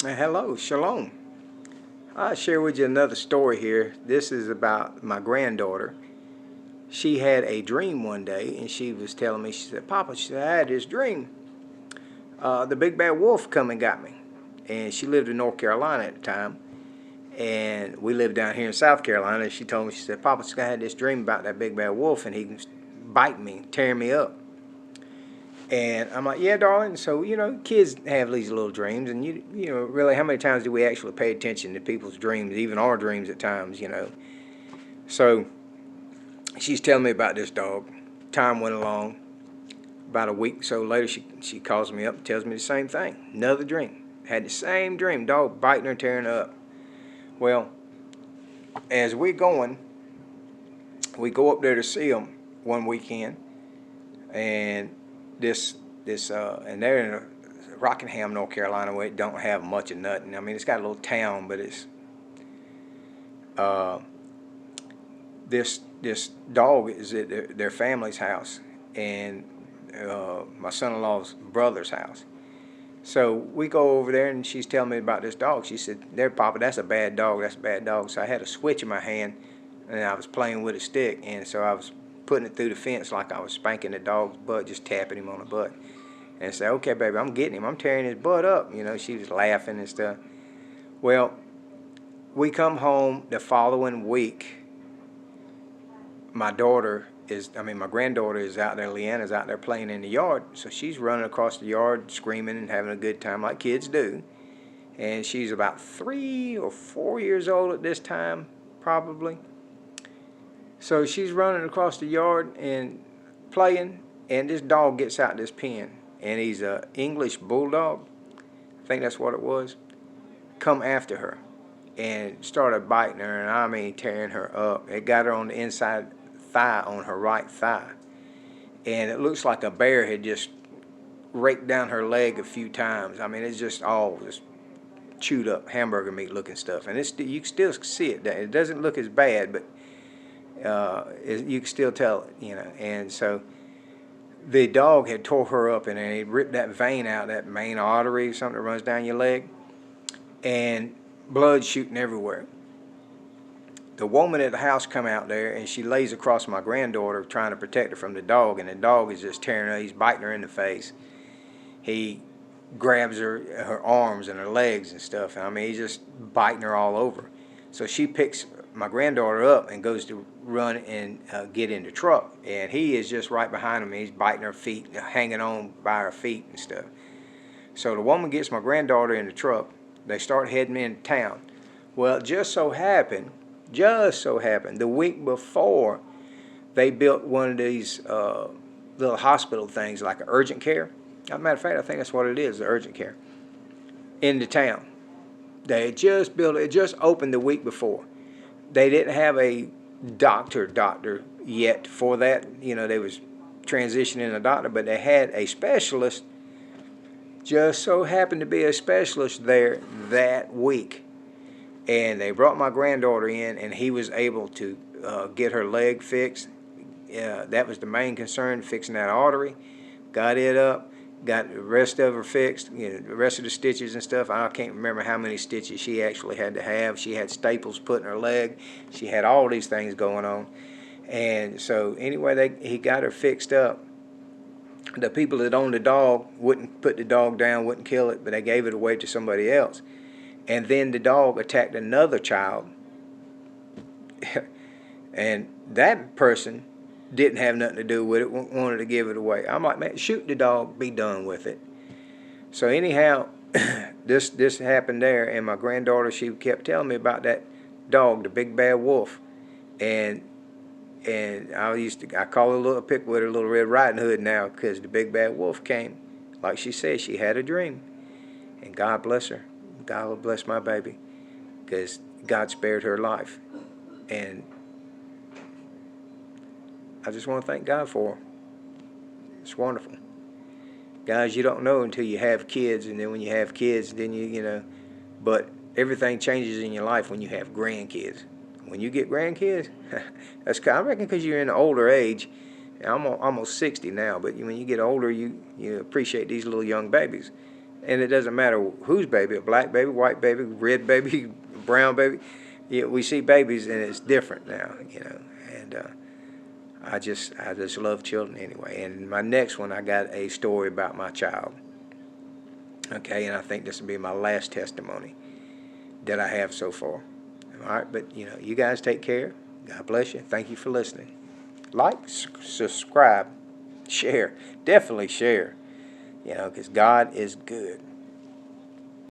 Hello, Shalom. I'll share with you another story here. This is about my granddaughter. She had a dream one day, and she was telling me, she said, Papa, she said, I had this dream. The big bad wolf come and got me. And she lived in North Carolina at the time. And we lived down here in South Carolina. And she told me, she said, Papa, I had this dream about that big bad wolf, and he was biting me, tearing me up. And I'm like, yeah, darling. So, kids have these little dreams. And, really, how many times do we actually pay attention to people's dreams, even our dreams at times. So she's telling me about this dog. Time went along. About a week or so later, she calls me up and tells me the same thing. Another dream. Had the same dream. Dog biting her, tearing her up. Well, as we're going, we go up there to see them one weekend. And and they're in Rockingham, North Carolina, where it don't have much of nothing. I mean, it's got a little town, but it's this dog is at their family's house, and my son-in-law's brother's house. So we go over there, and she's telling me about this dog. She said, "There, Papa, that's a bad dog. That's a bad dog." So I had a switch in my hand, and I was playing with a stick, and so I was putting it through the fence like I was spanking the dog's butt, just tapping him on the butt. And say, "Okay, baby, I'm getting him. I'm tearing his butt up." She was laughing and stuff. Well, we come home the following week. My granddaughter is out there. Leanna's out there playing in the yard. So she's running across the yard, screaming and having a good time like kids do. And she's about 3 or 4 years old at this time, probably. So she's running across the yard and playing, and this dog gets out this pen. And he's an English bulldog, I think that's what it was, come after her and started biting her, and I mean tearing her up. It got her on the inside thigh, on her right thigh. And it looks like a bear had just raked down her leg a few times. I mean, it's just all just chewed up, hamburger meat looking stuff. And you can still see it. It doesn't look as bad, but you can still tell it, And so the dog had tore her up, and he ripped that vein out, that main artery, something that runs down your leg, and blood shooting everywhere. The woman at the house come out there, and she lays across my granddaughter trying to protect her from the dog, and the dog is just tearing her. He's biting her in the face. He grabs her arms and her legs and stuff. I mean, he's just biting her all over. So she picks my granddaughter up and goes to run and get in the truck, and he is just right behind him. He's biting her feet, hanging on by her feet and stuff. So the woman gets my granddaughter in the truck. They start heading into town. Well, it just so happened, the week before, they built one of these little hospital things, like an urgent care. As a matter of fact, I think that's what it is, the urgent care, in the town. They had just built it. It just opened the week before. They didn't have a doctor yet for that. They was transitioning a doctor, but they had a specialist. Just so happened to be a specialist there that week. And they brought my granddaughter in, and he was able to get her leg fixed. That was the main concern, fixing that artery. Got it up. Got the rest of her fixed, the rest of the stitches and stuff. I can't remember how many stitches she actually had to have. She had staples put in her leg. She had all these things going on. And so anyway, he got her fixed up. The people that owned the dog wouldn't put the dog down, wouldn't kill it, but they gave it away to somebody else. And then the dog attacked another child. And that person didn't have nothing to do with it, wanted to give it away. I'm like, man, shoot the dog, be done with it. So anyhow, this happened there, and my granddaughter, she kept telling me about that dog, the big bad wolf. And I call her pick with her Little Red Riding Hood now, because the big bad wolf came. Like she said, she had a dream. And God bless her. God will bless my baby, because God spared her life. And I just want to thank God for her. It's wonderful. Guys, you don't know until you have kids, and then when you have kids, then but everything changes in your life when you have grandkids. When you get grandkids, I reckon because you're in an older age. I'm almost 60 now, but when you get older, you appreciate these little young babies. And it doesn't matter whose baby, a black baby, white baby, red baby, brown baby. Yeah, we see babies and it's different now, you know. And I just love children anyway. And my next one, I got a story about my child. Okay, and I think this will be my last testimony that I have so far. All right, but you know, you guys take care. God bless you. Thank you for listening. Like, subscribe, share. Definitely share. You know, because God is good.